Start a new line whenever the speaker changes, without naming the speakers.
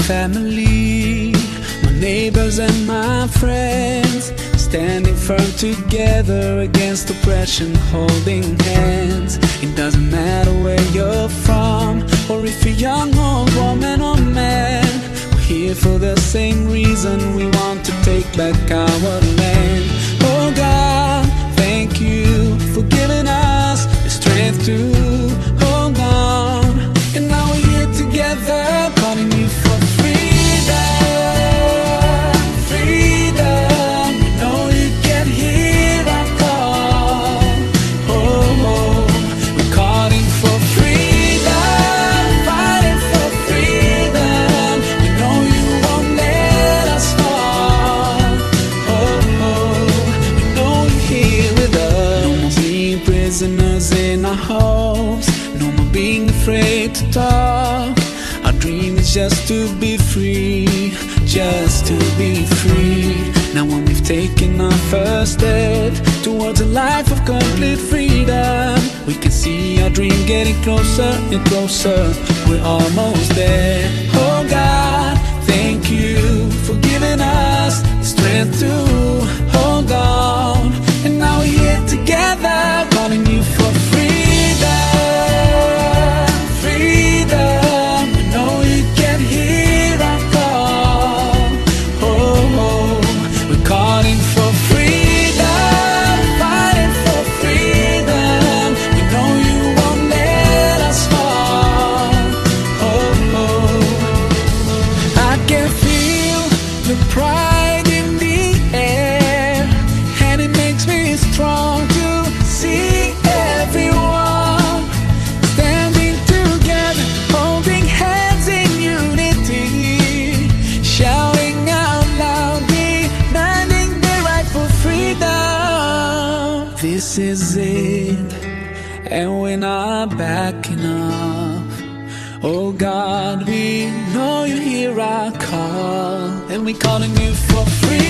family, my neighbors and my friends, standing firm together against oppression, holding hands. It doesn't matter where you're from, or if you're young, old, woman or man, we're here for the same reason. We want to take back our land. Oh God, thank you for giving us the strength to hold on. And now we're here together, calling you for freedom. Freedom, we know you can hear our call. Oh, oh, we're calling for freedom, fighting for freedom. We know you won't let us fall. Oh, oh, we know you're here with us. No more being prisoners in our homes, no more being afraid to talk. Our dream is just to be free, just to be free. Now when we've taken our first step towards a life of complete freedom, we can see our dream getting closer and closer. We're almost there. Oh God, thank you for giving us the strength to hold on. And now we're here together, calling you for freedom. Freedom, we know you can hear our call. Oh, oh, we're calling for freedom, fighting for freedom. We know you won't let us fall. Oh, oh, I can feel the pride in the air, and it makes me strong to see everyone standing together, holding hands in unity, shouting out loud, demanding their right for freedom. This is it, and we're not backing up. Oh God, we know you hear our call, and we're calling you for freedom.